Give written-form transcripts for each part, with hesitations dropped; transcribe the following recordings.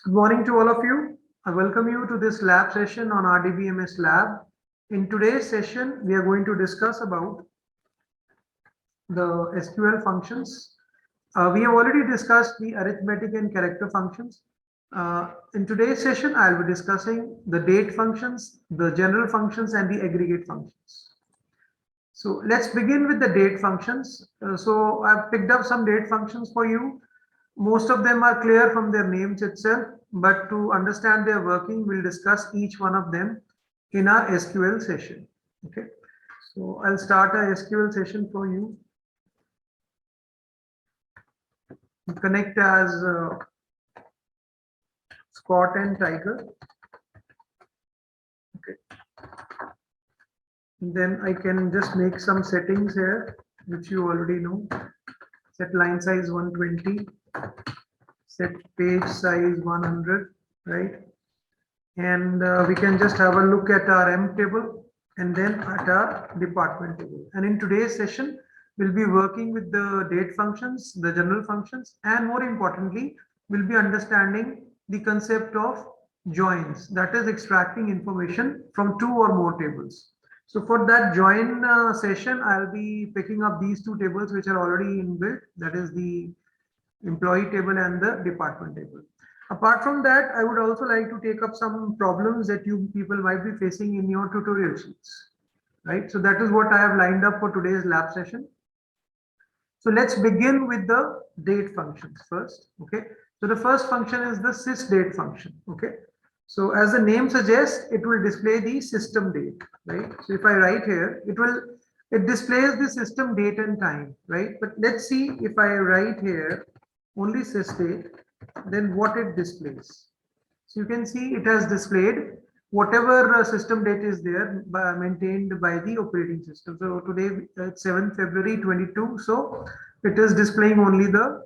Good morning to all of you. I welcome you to this lab session on RDBMS Lab. In today's session, we are going to discuss about the SQL functions. We have already discussed the arithmetic and character functions. In today's session, I'll be discussing the date functions, the general functions, and the aggregate functions. So let's begin with the date functions. So I've picked up some date functions for you. Most of them are clear from their names itself, but to understand their working, we'll discuss each one of them in our SQL session. Okay, so I'll start a SQL session for you. Connect as Scott and Tiger. Okay, and then I can just make some settings here, which you already know. Set line size 120. Set page size 100, right? And we can just have a look at our M table and then at our department table. And in today's session, we'll be working with the date functions, the general functions, and more importantly, we'll be understanding the concept of joins, that is extracting information from two or more tables. So for that join session, I'll be picking up these two tables which are already inbuilt, that is the employee table and the department table. Apart from that, I would also like to take up some problems that you people might be facing in your tutorial sheets, right? So that is what I have lined up for today's lab session. So let's begin with the date functions first, okay? So the first function is the sysdate function, okay? So as the name suggests, it will display the system date, right? So if I write here, it displays the system date and time, right? But let's see if I write here only sysdate, then what it displays. So you can see it has displayed whatever system date is there maintained by the operating system. So today it's 7th February 22. So it is displaying only the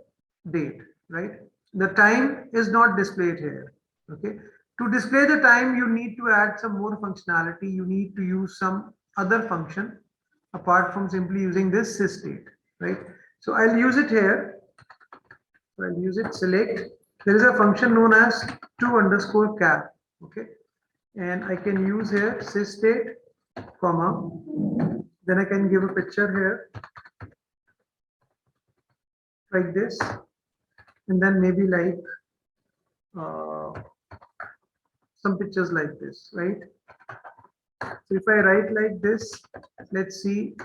date, right? The time is not displayed here. Okay. To display the time, you need to add some more functionality. You need to use some other function apart from simply using this sysdate, right? So I'll use it here. I'll use it, select. There is a function known as to_char, okay? And I can use here sysdate, comma. Then I can give a picture here, like this. And then maybe like some pictures like this, right? So if I write like this, let's see,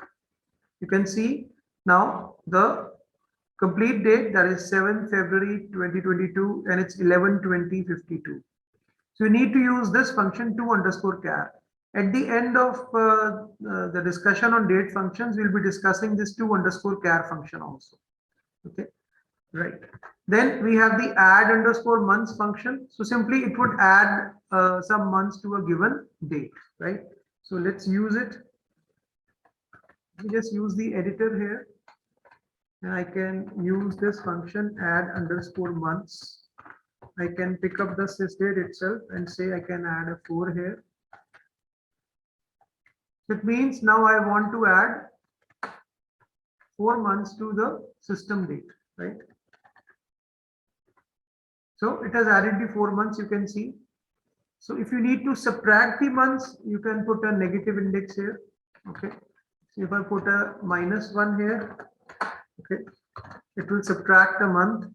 you can see now the complete date, that is 7th February 2022, and it's 11:20:52. So you need to use this function to_char. At the end of the discussion on date functions, we'll be discussing this to_char function also. Okay, right. Then we have the add_months function. So simply it would add some months to a given date, right? So let's use it. We just use the editor here. And I can use this function add_months. I can pick up the sysdate itself and say I can add a 4 here. So it means now I want to add 4 months to the system date, right? So it has added the 4 months, you can see. So if you need to subtract the months, you can put a negative index here. Okay. So if I put a -1 here, okay, it will subtract a month,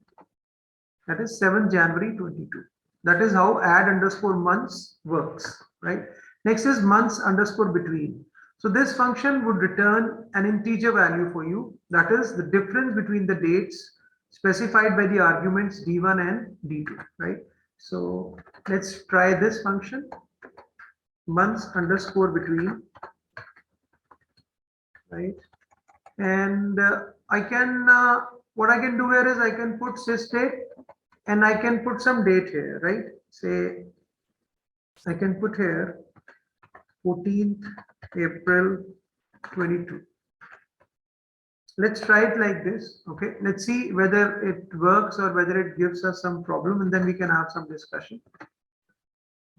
that is 7th January 22. That is how add_months works, right? Next is months_between. So this function would return an integer value for you, that is the difference between the dates specified by the arguments d1 and d2, right? So let's try this function, months_between, right? And I can, what I can do here is I can put sysdate and I can put some date here, right? Say, I can put here 14th April 22. Let's try it like this, okay? Let's see whether it works or whether it gives us some problem, and then we can have some discussion.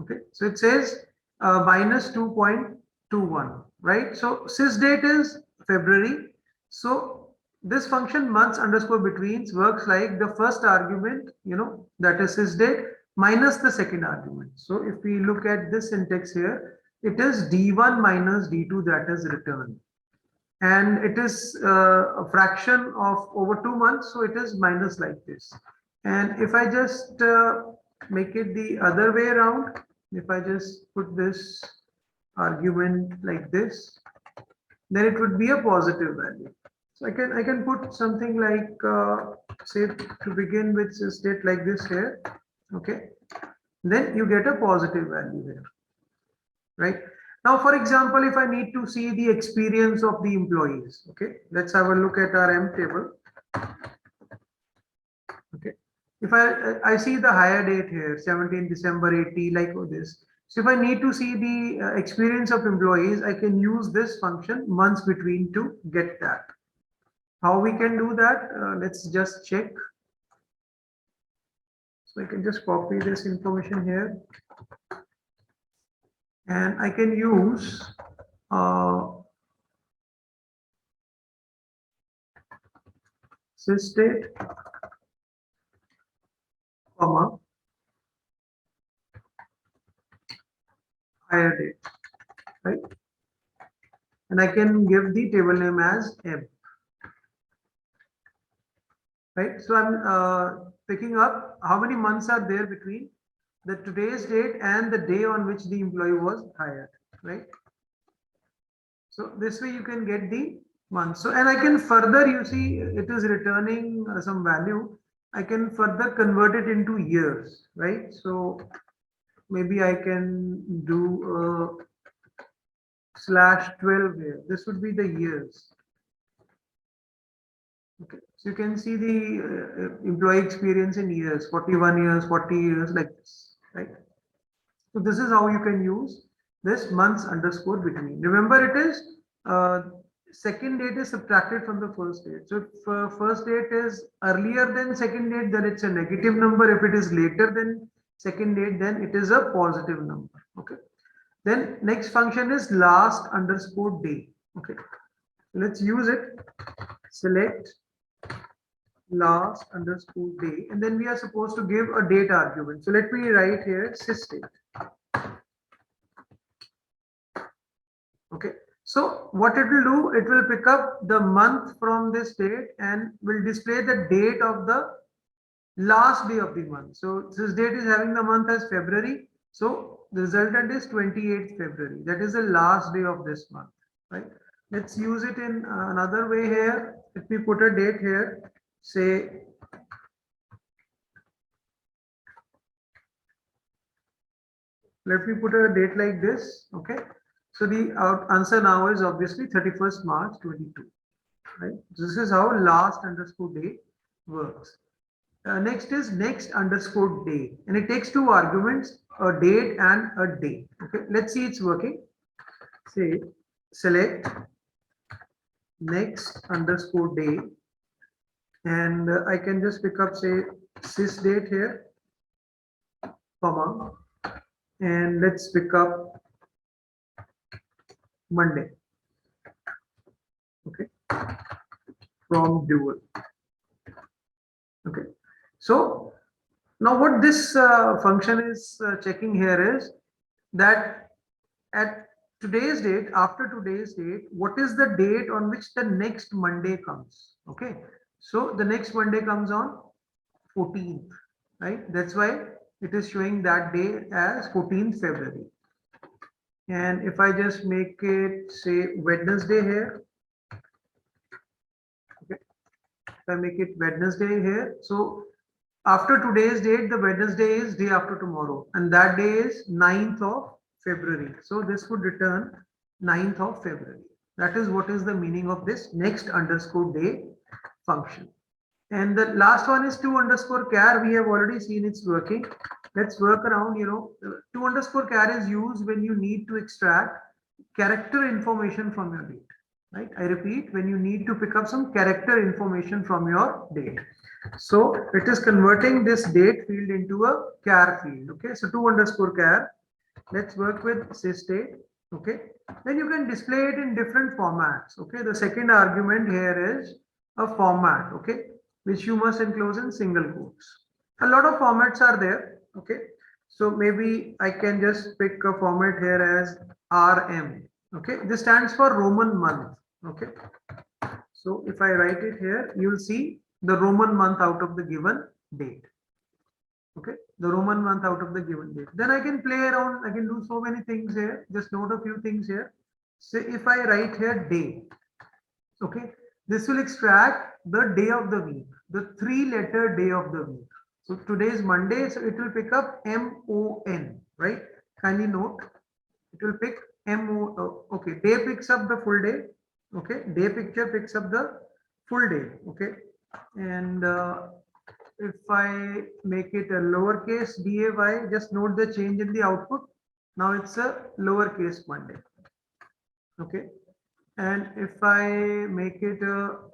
Okay, so it says -2.21, right? So sysdate is February. So this function months_betweens works like the first argument, that is sysdate, minus the second argument. So if we look at this syntax here, it is D1 minus D2 that is returned. And it is a fraction of over 2 months, so it is minus like this. And if I just make it the other way around, if I just put this argument like this, then it would be a positive value. So I can put something like say to begin with a state like this here, okay? Then you get a positive value here, right? Now, for example, if I need to see the experience of the employees, okay, let's have a look at our M table. Okay, if I see the hire date here, 17 December 80, like this. So if I need to see the experience of employees, I can use this function months between to get that. How we can do that? Let's just check. So I can just copy this information here. And I can use sysdate, comma, hire date, right? And I can give the table name as M, right? So I'm picking up how many months are there between the today's date and the day on which the employee was hired, right? So this way you can get the month. So, and I can further, you see, it is returning some value. I can further convert it into years, right? So maybe I can do /12 here. This would be the years. Okay, so you can see the employee experience in years, 41 years, 40 years, like this, right? So this is how you can use this months underscore between. Remember, it is second date is subtracted from the first date. So if first date is earlier than second date, then it's a negative number. If it is later than second date, then it is a positive number. Okay. Then next function is last underscore day. Okay. Let's use it. Select last underscore day, and then we are supposed to give a date argument. So let me write here sysdate. Okay, so what it will do, it will pick up the month from this date and will display the date of the last day of the month. So this date is having the month as February. So the resultant is 28th February. That is the last day of this month, right? Let's use it in another way here. Let me put a date here. Say let me put a date like this. Okay. So the answer now is obviously 31st March 22, right? This is how last underscore day works. Next is next underscore day, and it takes two arguments, a date and a day. Okay, let's see it's working. Say select next underscore day, and I can just pick up say sysdate here, comma, and let's pick up Monday. Okay, from dual. Okay, so now what this function is checking here is that at today's date, after today's date, what is the date on which the next Monday comes? Okay, so the next Monday comes on 14th, right? That's why it is showing that day as 14th February. And if I just make it say Wednesday here, okay, if I make it Wednesday here, so after today's date, the Wednesday is day after tomorrow, and that day is 9th of February. So this would return 9th of February. That is what is the meaning of this next underscore day function. And the last one is to underscore char. We have already seen it's working. Let's work around, you know, to underscore char is used when you need to extract character information from your date, right? I repeat, when you need to pick up some character information from your date. So it is converting this date field into a char field. Okay, so to underscore char. Let's work with sysdate. Okay, then you can display it in different formats. Okay, the second argument here is a format. Okay, which you must enclose in single quotes. A lot of formats are there. Okay, so maybe I can just pick a format here as RM. Okay, this stands for Roman month. Okay, so if I write it here, you'll see the Roman month out of the given date. Okay, the Roman month out of the given date. Then I can play around, I can do so many things here. Just note a few things here. Say if I write here day, okay, this will extract the day of the week, the 3-letter day of the week. So today is Monday, so it will pick up MON, right? Kindly note, it will pick MO, okay, day picks up the full day, okay, day picture picks up the full day, okay, and if I make it a lowercase day, just note the change in the output. Now it's a lowercase Monday, okay, and if I make it a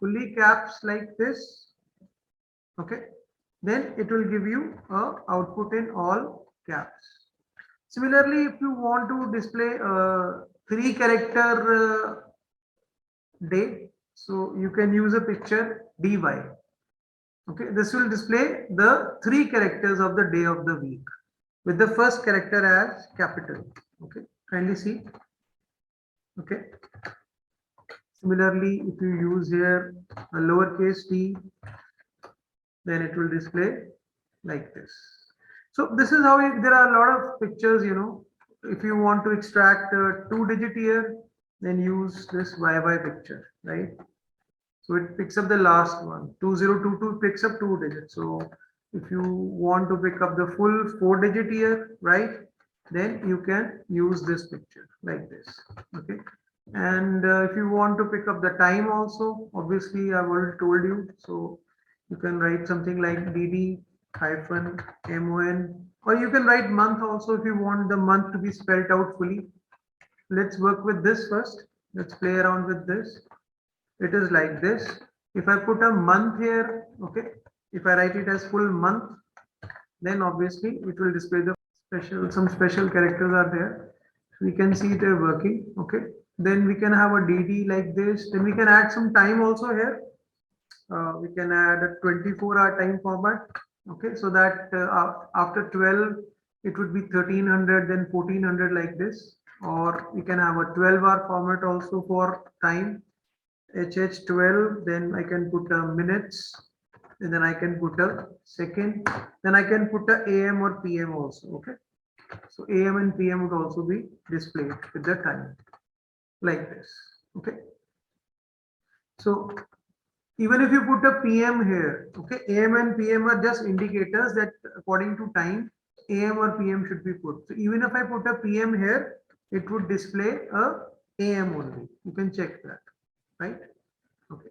fully caps like this, okay, then it will give you a output in all caps. Similarly, if you want to display a 3-character day, so you can use a picture dy. Okay, this will display the 3 characters of the day of the week with the first character as capital. Okay, kindly see. Okay. Similarly, if you use here a lowercase t, then it will display like this. So this is how there are a lot of pictures, you know. If you want to extract a 2-digit year, then use this YY picture, right? So it picks up the last one. 2022 picks up 2 digits. So if you want to pick up the full 4-digit year, right, then you can use this picture like this. Okay. And if you want to pick up the time also, obviously I've already told you. So you can write something like DD hyphen MON, or you can write month also if you want the month to be spelled out fully. Let's work with this first. Let's play around with this. It is like this. If I put a month here, okay, if I write it as full month, then obviously it will display the some special characters are there. We can see it working. Okay, then we can have a DD like this. Then we can add some time also here. We can add a 24-hour time format. Okay, so that after 12 it would be 1300, then 1400 like this. Or we can have a 12-hour format also for time. HH12, then I can put minutes, and then I can put a second, then I can put a AM or PM also. Okay, so AM and PM would also be displayed with the time like this. Okay, so even if you put a PM here, okay, AM and PM are just indicators that according to time, AM or PM should be put. So even if I put a PM here, it would display a AM only. You can check that, right? Okay.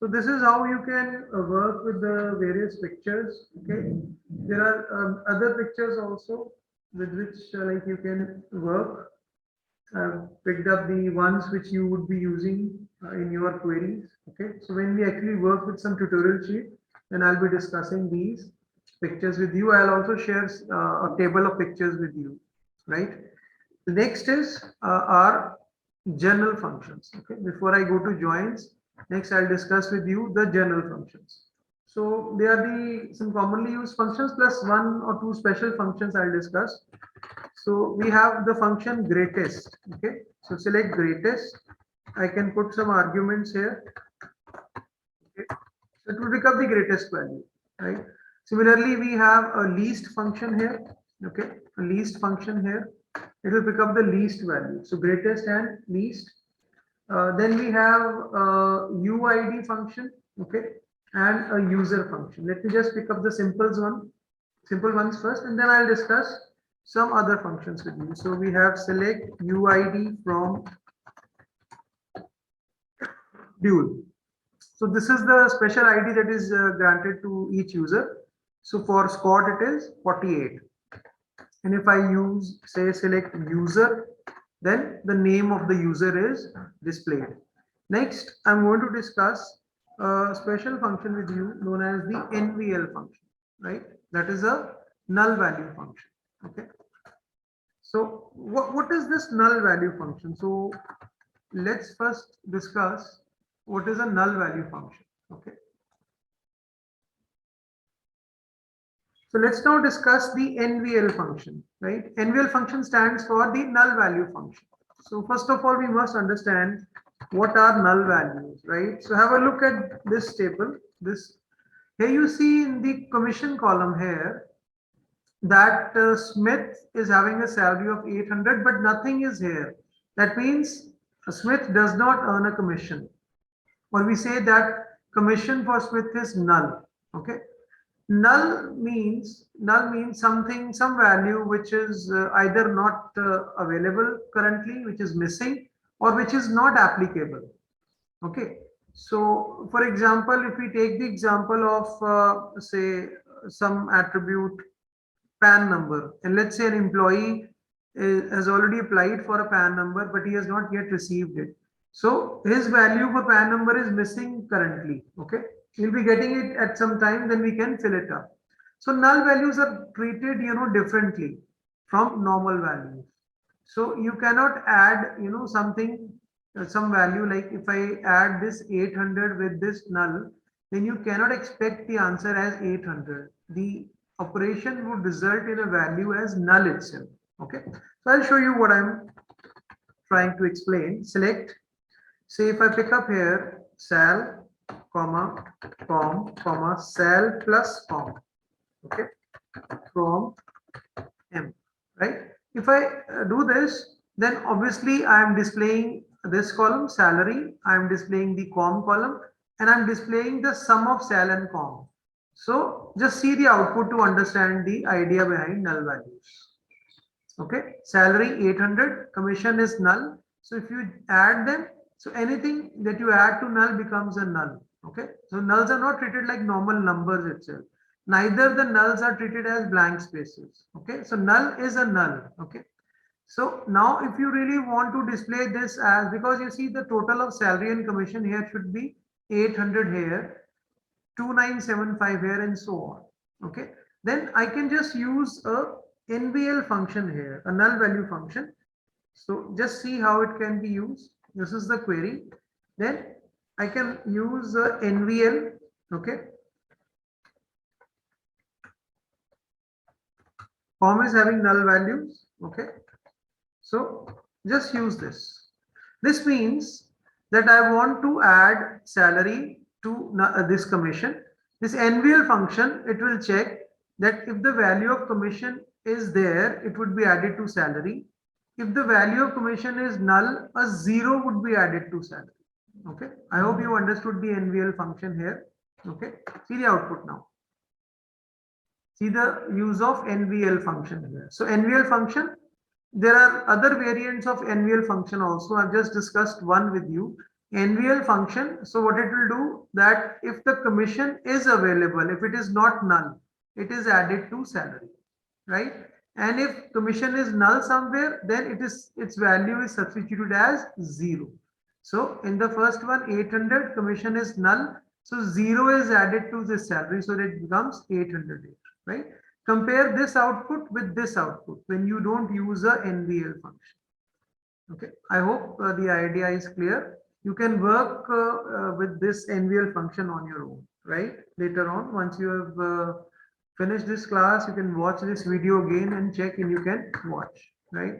So this is how you can work with the various pictures. Okay. There are other pictures also with which like you can work. I've picked up the ones which you would be using in your queries. Okay, so when we actually work with some tutorial sheet, then I'll be discussing these pictures with you. I'll also share a table of pictures with you, right? The next is our general functions. Okay, before I go to joins, next I'll discuss with you the general functions. So they are some commonly used functions plus 1 or 2 special functions I'll discuss. So we have the function greatest. Okay, so select greatest. I can put some arguments here. Okay, so it will pick up the greatest value, right? Similarly, we have a least function here. Okay, a least function here. It will pick up the least value. So greatest and least. Then we have a UID function. Okay, and a user function. Let me just pick up the simple ones first, and then I'll discuss some other functions with you. So we have select UID from dual. So this is the special ID that is granted to each user. So for Scott it is 48. And if I use say select user, then the name of the user is displayed. Next, I'm going to discuss a special function with you known as the NVL function, right? That is a null value function. Okay. So what is this null value function? So let's first discuss what is a null value function. Okay. So let's now discuss the NVL function, right? NVL function stands for the null value function. So first of all, we must understand what are null values, right? So have a look at this table. This here you see in the commission column here that Smith is having a salary of 800, but nothing is here. That means Smith does not earn a commission, or we say that commission for Smith is null. Okay, null means something, some value which is either not available currently, which is missing, or which is not applicable. Okay, so for example, if we take the example of say some attribute PAN number, and let's say an employee has already applied for a PAN number, but he has not yet received it. So his value for PAN number is missing currently. Okay, he'll be getting it at some time, then we can fill it up. So null values are treated, differently from normal values. So you cannot add, something, some value, like if I add this 800 with this null, then you cannot expect the answer as 800. The operation would result in a value as null itself. Okay, so I'll show you what I'm trying to explain. Select, say if I pick up here sal, comma, com, comma, sal plus com. Okay, from M, right? If I do this, then obviously I am displaying this column salary, I am displaying the com column, and I'm displaying the sum of sal and com. So just see the output to understand the idea behind null values. Okay, salary 800, commission is null. So if you add them, so anything that you add to null becomes a null. Okay, so nulls are not treated like normal numbers itself. Neither the nulls are treated as blank spaces. Okay, so null is a null. Okay, so now if you really want to display this as, because you see the total of salary and commission here should be 800 here, 2975 here, and so on. Okay, then I can just use a NVL function here, a null value function. So just see how it can be used. This is the query. Then I can use NVL. Okay, form is having null values. Okay, so just use this. This means that I want to add salary to this commission. This NVL function, it will check that if the value of commission is there, it would be added to salary. If the value of commission is null, a 0 would be added to salary. Okay, I hope you understood the NVL function here. Okay, see the output now. See the use of NVL function here. So NVL function, there are other variants of NVL function also. I've just discussed one with you. NVL function, so what it will do, that if the commission is available, if it is not null, it is added to salary, right? And if commission is null somewhere, then its value is substituted as 0. So in the first one, 800, commission is null, so 0 is added to this salary, so that it becomes 800, right? Compare this output with this output when you don't use a NVL function. Okay, I hope the idea is clear. You can work with this NVL function on your own, right? Later on, once you have finished this class, you can watch this video again and check, and you can watch, right?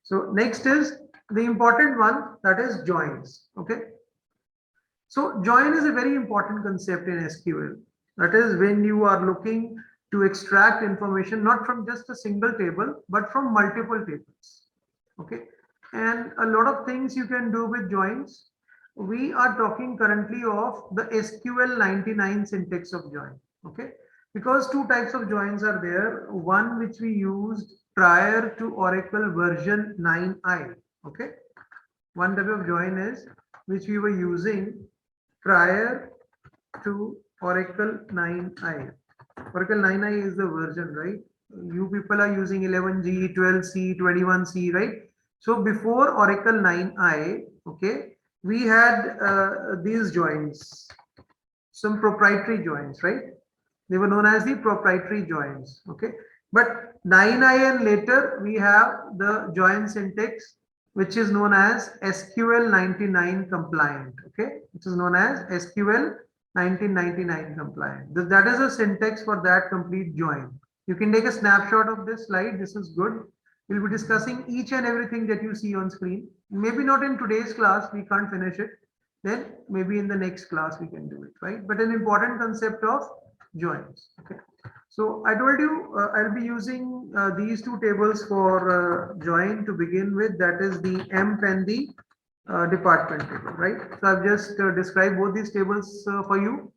So next is the important one, that is joins. Okay, so join is a very important concept in SQL. That is when you are looking to extract information not from just a single table but from multiple tables. Okay, and a lot of things you can do with joins. We are talking currently of the SQL 99 syntax of join. Okay, because two types of joins are there. One which we used prior to Oracle version 9i. Okay, one type of join is which we were using prior to Oracle 9i. Oracle 9i is the version, right? You people are using 11G, 12C, 21C, right? So before Oracle 9i, okay, we had these joins, some proprietary joins, right? They were known as the proprietary joins, okay? But 9i and later we have the join syntax, which is known as SQL 99 compliant, okay? Which is known as SQL 1999 compliant. That is a syntax for that complete join. You can take a snapshot of this slide. This is good. We'll be discussing each and everything that you see on screen. Maybe not in today's class, we can't finish it. Then maybe in the next class we can do it, right? But an important concept of joins. Okay. So I told you I'll be using these two tables for join to begin with. That is the emp and the department table, right? So I've just described both these tables for you,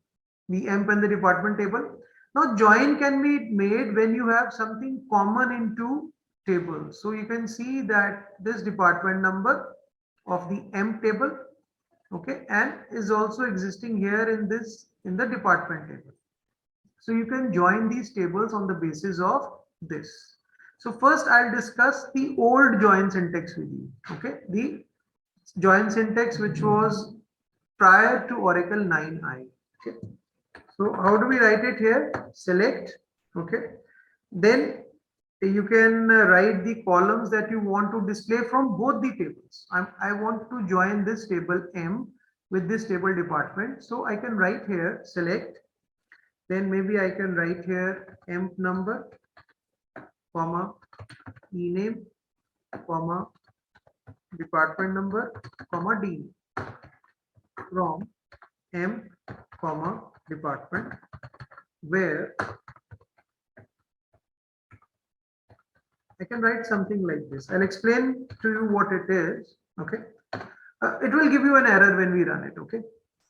the emp and the department table. Now join can be made when you have something common in two tables. So you can see that this department number of the emp table, okay, and is also existing here in the department table. So you can join these tables on the basis of this. So first I'll discuss the old join syntax with you. Okay, the join syntax which was prior to Oracle 9i. Okay. So how do we write it here? Select. Okay. Then you can write the columns that you want to display from both the tables. I want to join this table M with this table department. So I can write here select. Then maybe I can write here emp number, comma, ename, comma, department number, comma, d from emp, comma, department, where I can write something like this. I'll explain to you what it is. Okay. It will give you an error when we run it. Okay.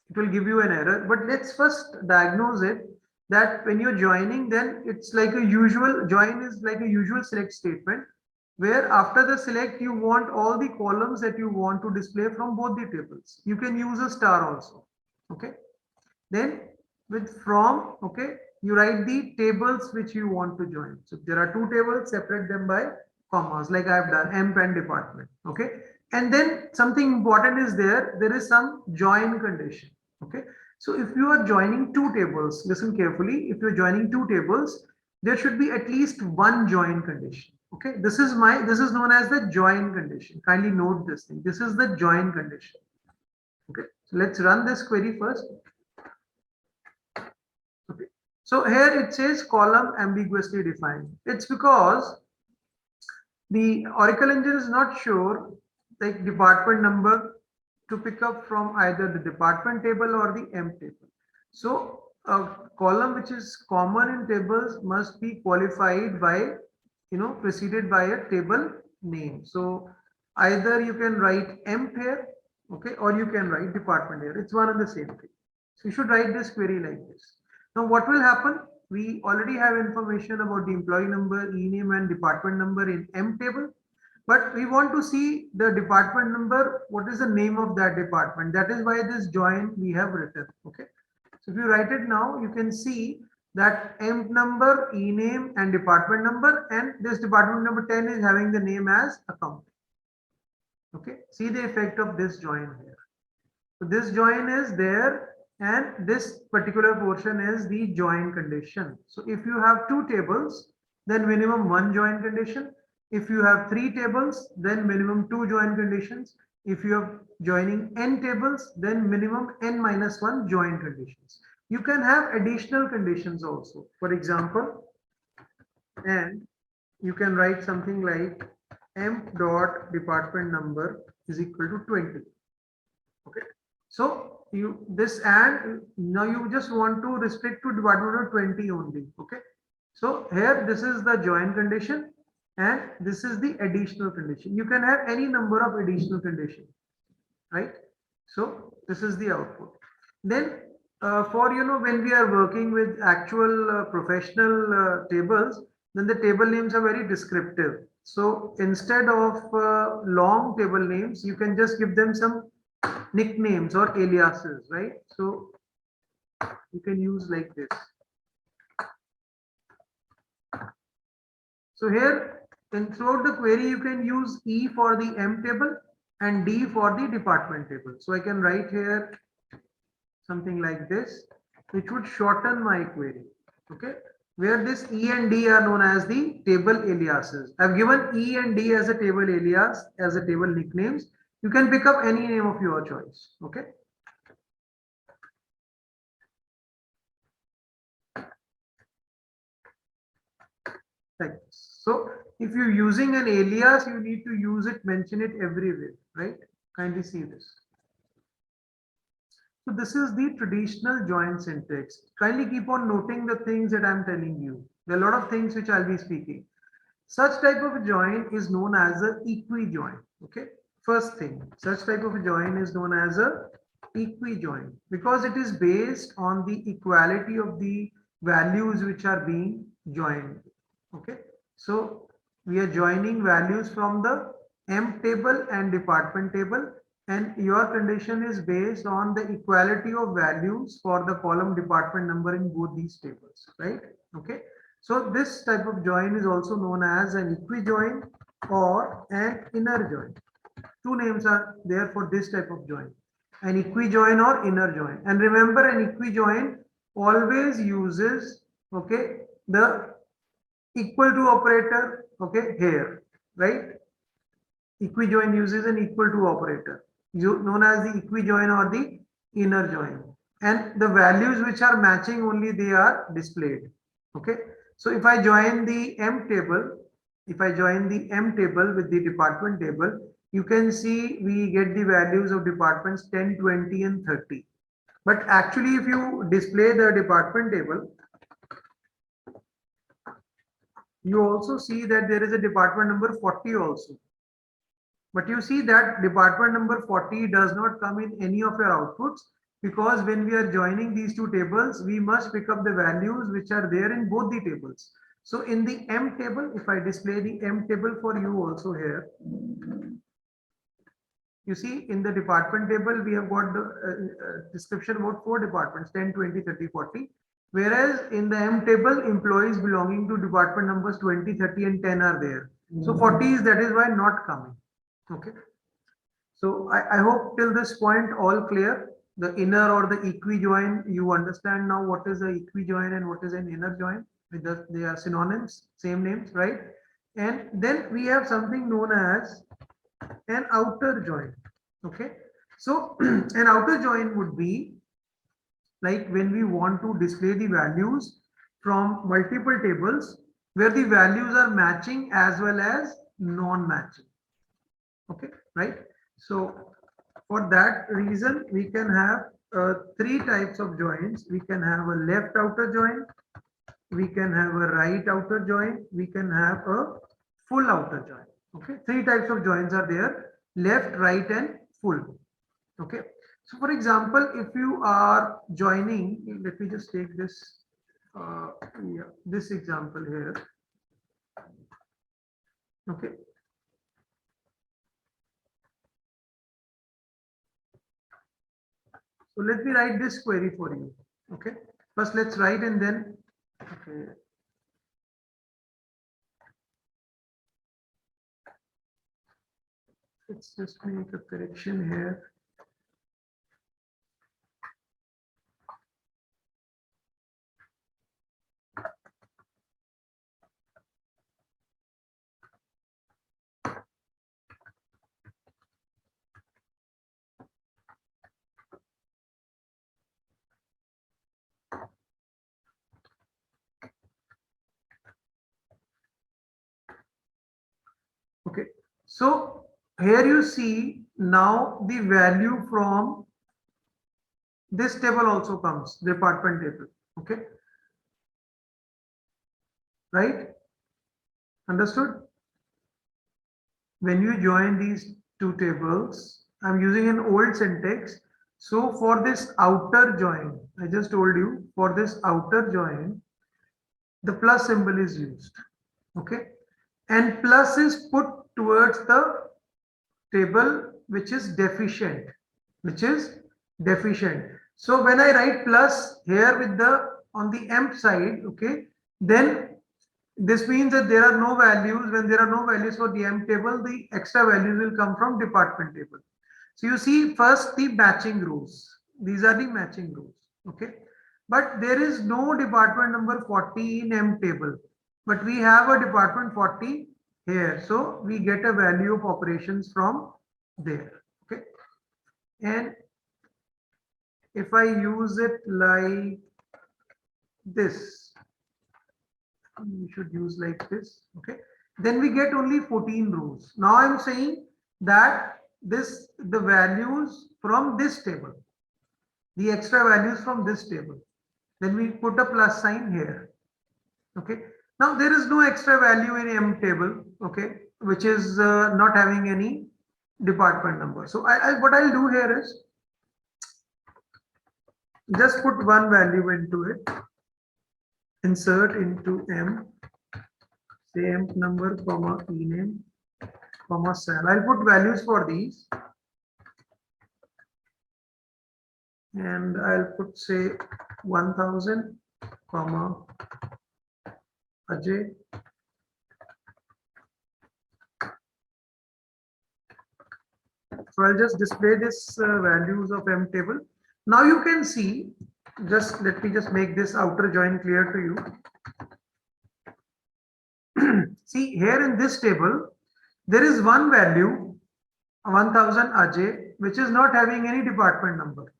It will give you an error, but let's first diagnose it. That when you're joining, then it's like a usual join is like a usual select statement where after the select you want all the columns that you want to display from both the tables. You can use a star also. Okay. Then with from, okay, you write the tables which you want to join. So there are two tables, separate them by commas like I've done, emp and department. Okay. And then something important is there is some join condition. Okay. So if you are joining two tables, listen carefully. If you're joining two tables, there should be at least one join condition. Okay. This is known as the join condition. Kindly note this thing. This is the join condition. Okay. So let's run this query first. Okay. So here it says column ambiguously defined. It's because the Oracle engine is not sure like department number to pick up from either the department table or the emp table. So a column which is common in tables must be qualified by, preceded by a table name. So either you can write emp here, okay, or you can write department here. It's one and the same thing. So you should write this query like this. Now what will happen? We already have information about the employee number, ename and department number in emp table. But we want to see the department number. What is the name of that department? That is why this join we have written. Okay. So if you write it now, you can see that emp number, ename and department number, and this department number 10 is having the name as account. Okay. See the effect of this join here. So this join is there and this particular portion is the join condition. So if you have two tables, then minimum one join condition. If you have three tables, then minimum two join conditions. If you are joining n tables, then minimum n minus one join conditions. You can have additional conditions also. For example, and you can write something like emp dot department number is equal to 20. Okay. So this and now you just want to restrict to department number 20 only. Okay. So here this is the join condition. And this is the additional condition. You can have any number of additional conditions, right? So this is the output. Then for when we are working with actual professional tables, then the table names are very descriptive. So instead of long table names, you can just give them some nicknames or aliases, right? So you can use like this. So here, and throughout the query, you can use E for the emp table and D for the department table. So I can write here something like this, which would shorten my query. Okay, where this E and D are known as the table aliases. I've given E and D as a table alias, as a table nicknames. You can pick up any name of your choice. Okay. like this. So if you're using an alias, you need to use it, mention it everywhere, right? Kindly see this. So this is the traditional join syntax. Kindly keep on noting the things that I'm telling you. There are a lot of things which I'll be speaking. Such type of a join is known as a equi-join. Okay. First thing, such type of a join is known as a equi-join because it is based on the equality of the values which are being joined. Okay. So we are joining values from the M table and department table, and your condition is based on the equality of values for the column department number in both these tables, right? Okay. So this type of join is also known as an equi-join or an inner join. Two names are there for this type of join, an equi-join or inner join. And remember, an equi-join always uses, okay, the equal to operator, okay, here, right? Equi-join uses an equal to operator, known as the equi-join or the inner join. And the values which are matching only they are displayed. Okay. So if I join the M table, if I join the M table with the department table, you can see we get the values of departments 10, 20, and 30. But actually, if you display the department table, you also see that there is a department number 40 also. But you see that department number 40 does not come in any of your outputs because when we are joining these two tables, we must pick up the values which are there in both the tables. So in the M table, if I display the M table for you also here, you see in the department table, we have got the description about 4 departments, 10, 20, 30, 40. Whereas in the M table, employees belonging to department numbers 20, 30, and 10 are there. So 40 is that is why not coming. Okay. So I hope till this point all clear. The inner or the equi-join, you understand now what is a equi-join and what is an inner join. They are synonyms, same names, right? And then we have something known as an outer join. Okay. So an outer join would be like when we want to display the values from multiple tables where the values are matching as well as non-matching. Okay, right? So for that reason, we can have 3 types of joins. We can have a left outer join, we can have a right outer join, we can have a full outer join. Okay, 3 types of joins are there: left, right, and full. Okay, so for example, if you are joining, let me just take this, this example here. Okay. So let me write this query for you. Okay. First, let's write and then. Okay. Let's just make a correction here. Okay. So here you see now the value from this table also comes, department table. Okay. Right? Understood? When you join these two tables, I'm using an old syntax. So for this outer join, I just told you for this outer join, the plus symbol is used. Okay. And plus is put towards the table which is deficient, So when I write plus here with the on the M side, okay, then this means that there are no values. When there are no values for the M table, the extra values will come from department table. So you see first the matching rows. These are the matching rows. Okay. But there is no department number 40 in M table. But we have a department 40 here. So we get a value of operations from there. Okay. And if I use it like this, we should use like this. Okay, then we get only 14 rows. Now I'm saying that the values from this table, the extra values from this table, then we put a plus sign here. Okay, now there is no extra value in M table, okay, which is not having any department number. So what I'll do here is just put one value into it, insert into M, say M number, comma, ename, comma, cell. I'll put values for these. And I'll put say 1000, comma, Ajay. So I'll just display this values of M table. Now you can see, just let me just make this outer join clear to you. See here in this table, there is one value 1000 Ajay, which is not having any department number.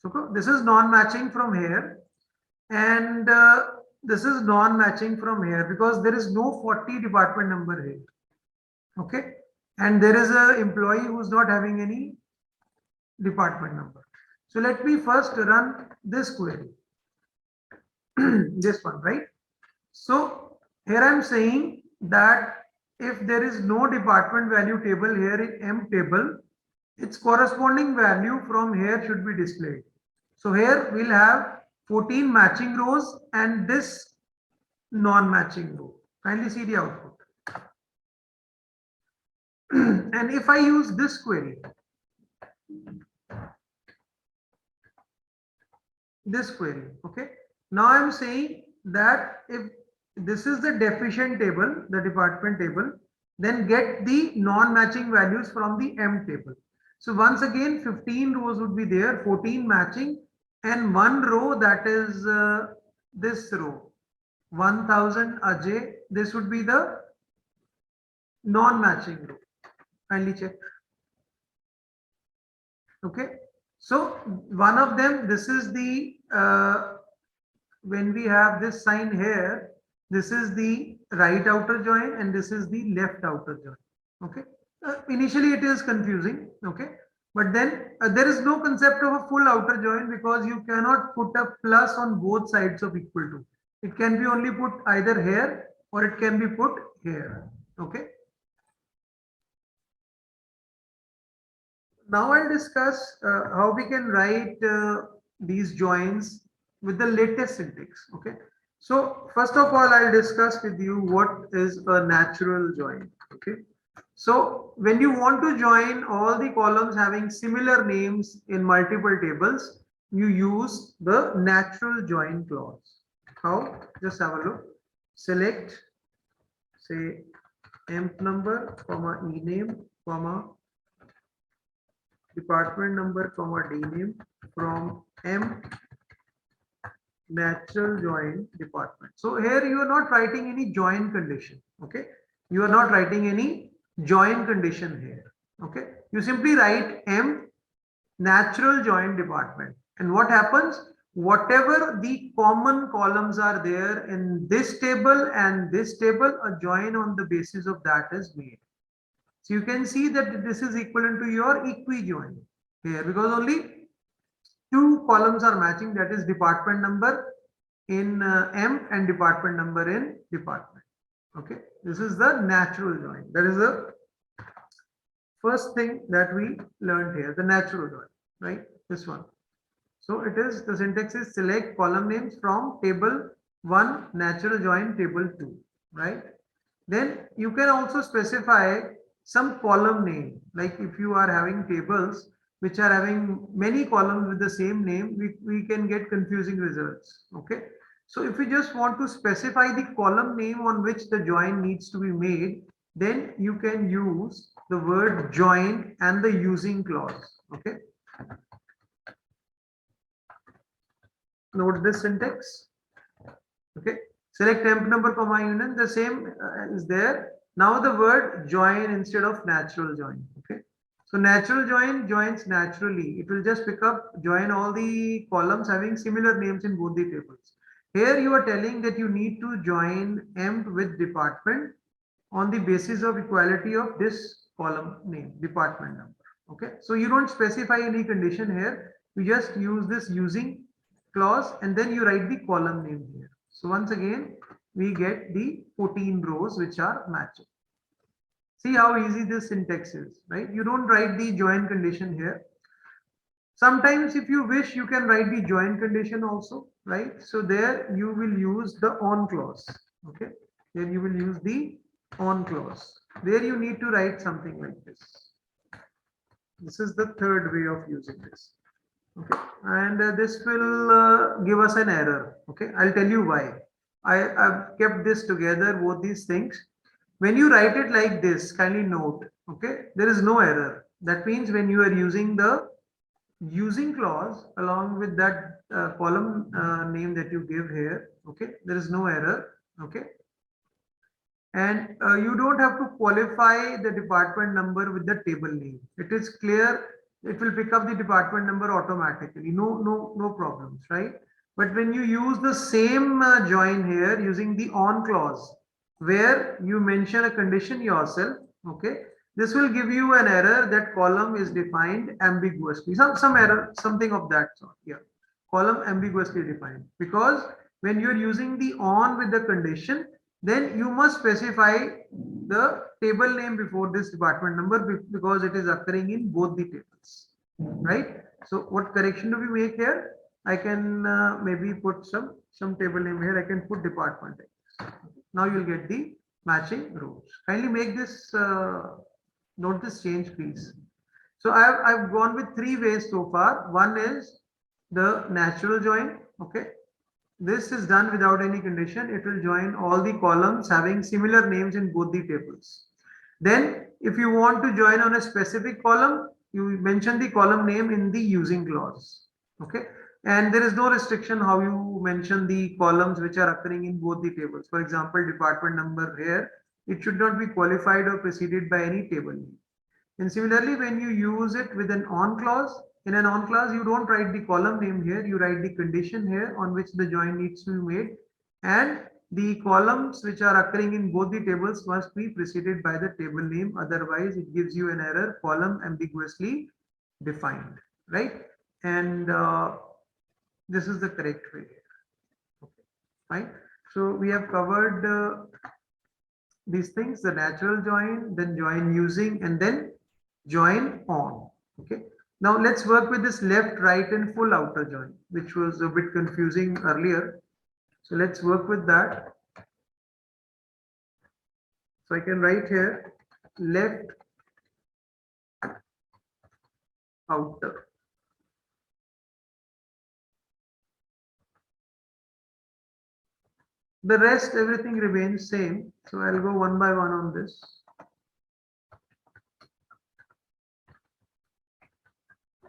So this is non-matching from here, and this is non-matching from here because there is no 40 department number here. Okay, and there is a employee who's not having any department number. So let me first run this query. This one, right? So here I'm saying that if there is no department value table here in M table, its corresponding value from here should be displayed. So here we'll have 14 matching rows and this non-matching row. Kindly see the output. And if I use this query, okay, now I'm saying that if this is the deficient table, the department table, then get the non-matching values from the M table. So once again, 15 rows would be there, 14 matching, and one row, that is this row, 1000 Ajay. This would be the non-matching row. Kindly check. Okay, so one of them, this is the when we have this sign here, this is the right outer join and this is the left outer join. Okay, initially it is confusing. Okay, but then there is no concept of a full outer join because you cannot put a plus on both sides of equal to. It can be only put either here or it can be put here. Okay. Now I'll discuss how we can write these joins with the latest syntax. Okay. So first of all, I'll discuss with you what is a natural join. Okay. So when you want to join all the columns having similar names in multiple tables, you use the natural join clause. How? Just have a look. Select, say, emp number, comma, ename, comma, department number, comma, dname from M natural join department. So here you are not writing any join condition. Okay, you are not writing any join condition here. Okay, you simply write M natural join department, and what happens, whatever the common columns are there in this table and this table, a join on the basis of that is made. So you can see that this is equivalent to your equi-join here because only two columns are matching, that is department number in M and department number in department. Okay, this is the natural join. That is the first thing that we learned here, the natural join, right? This one. So it is, the syntax is select column names from table 1 natural join table 2, right? Then you can also specify some column name, like if you are having tables which are having many columns with the same name, we can get confusing results. Okay, so if you just want to specify the column name on which the join needs to be made, then you can use the word join and the using clause. Okay, note this syntax. Okay, select temp number, comma, union, the same is there. Now the word join instead of natural join. Okay, so natural join joins naturally. It will just pick up, join all the columns having similar names in both the tables. Here you are telling that you need to join emp with department on the basis of equality of this column name, department number. Okay, so you don't specify any condition here. You just use this using clause and then you write the column name here. So once again, we get the 14 rows which are matching. See how easy this syntax is, right? You don't write the join condition here. Sometimes if you wish, you can write the join condition also, right? So there you will use the on clause. Okay, then you will use the on clause. There you need to write something like this. This is the third way of using this. Okay, and this will give us an error. Okay, I'll tell you why. I've kept this together, both these things. When you write it like this, kindly note, okay, there is no error. That means when you are using the using clause along with that column name that you give here, okay, there is no error. Okay, and you don't have to qualify the department number with the table name. It is clear, it will pick up the department number automatically, no problems, right? But when you use the same join here using the on clause where you mention a condition yourself, okay, this will give you an error that column is defined ambiguously, some error, something of that sort. Yeah, column ambiguously defined, because when you're using the on with the condition, then you must specify the table name before this department number because it is occurring in both the tables, right? So what correction do we make here? I can maybe put some table name here. I can put department. Now you'll get the matching rows. Kindly make this note this change, please. So I've gone with three ways so far. One is the natural join. Okay, this is done without any condition. It will join all the columns having similar names in both the tables. Then if you want to join on a specific column, you mention the column name in the using clause. Okay, and there is no restriction how you mention the columns which are occurring in both the tables. For example, department number here, it should not be qualified or preceded by any table name. And similarly, when you use it with an on clause, in an on clause, you don't write the column name here, you write the condition here on which the join needs to be made. And the columns which are occurring in both the tables must be preceded by the table name. Otherwise, it gives you an error, column ambiguously defined, right? And this is the correct way. Okay, fine. So we have covered these things, the natural join, then join using, and then join on. Okay, now let's work with this left, right, and full outer join, which was a bit confusing earlier. So let's work with that. So I can write here left outer. The rest, everything remains same. So I'll go one by one on this.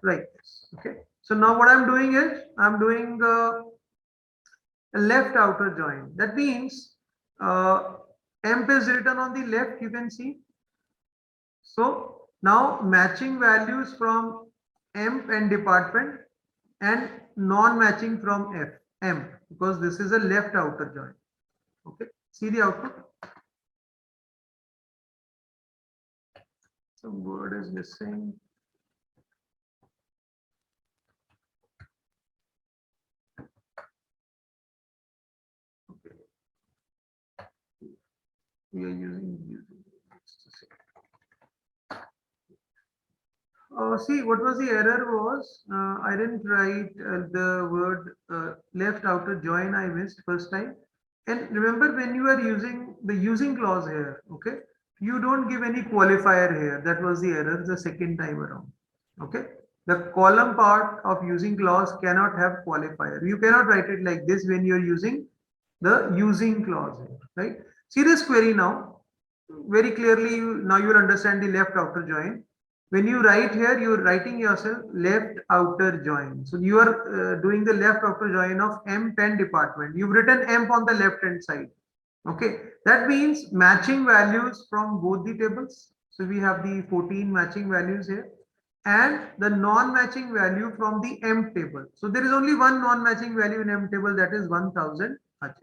Like this. Okay. So now what I'm doing is I'm doing a left outer join. That means emp is written on the left, you can see. So now matching values from emp and department and non-matching from emp, because this is a left outer join. Okay, see the output. Some word is missing. Okay. We are using see, what was the error was I didn't write the word left outer join. I missed first time. And remember, when you are using the using clause here, okay, you don't give any qualifier here. That was the error the second time around. Okay, the column part of using clause cannot have qualifier. You cannot write it like this when you are using the using clause here, right? See this query now very clearly. Now you will understand the left outer join. When you write here, you are writing yourself left outer join. So you are doing the left outer join of emp and department. You've written emp on the left hand side. Okay, that means matching values from both the tables. So we have the 14 matching values here. and the non-matching value from the M table. So there is only one non-matching value in M table, that is 1000 Aj.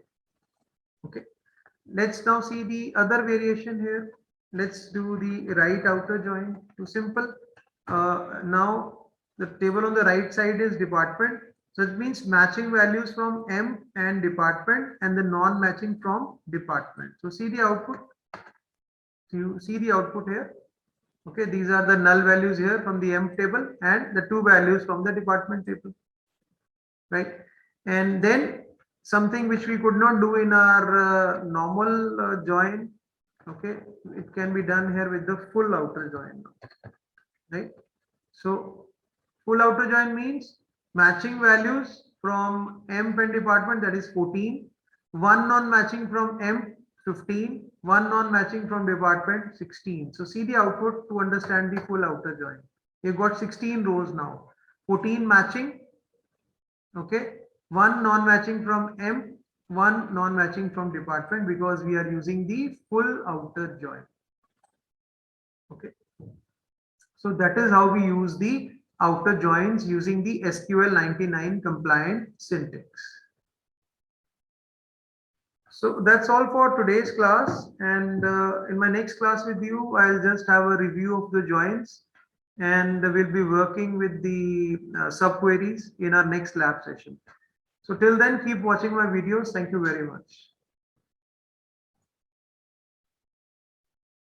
Okay. Let's now see the other variation here. Let's do the right outer join. Too simple. Now the table on the right side is department. So it means matching values from M and department and the non-matching from department. So see the output. You see the output here. Okay, these are the null values here from the M table and the two values from the department table. Right. And then something which we could not do in our normal join. Okay, it can be done here with the full outer join. Right. So full outer join means matching values from M and department, that is 14, one non-matching from M 15, one non-matching from department 16. So see the output to understand the full outer join. You've got 16 rows now, 14 matching, okay, one non-matching from M, one non-matching from department, because we are using the full outer join. Okay. So that is how we use the outer joins using the SQL 99 compliant syntax. So that's all for today's class, and in my next class with you, I'll just have a review of the joins, and we'll be working with the subqueries in our next lab session. So till then, keep watching my videos. Thank you very much.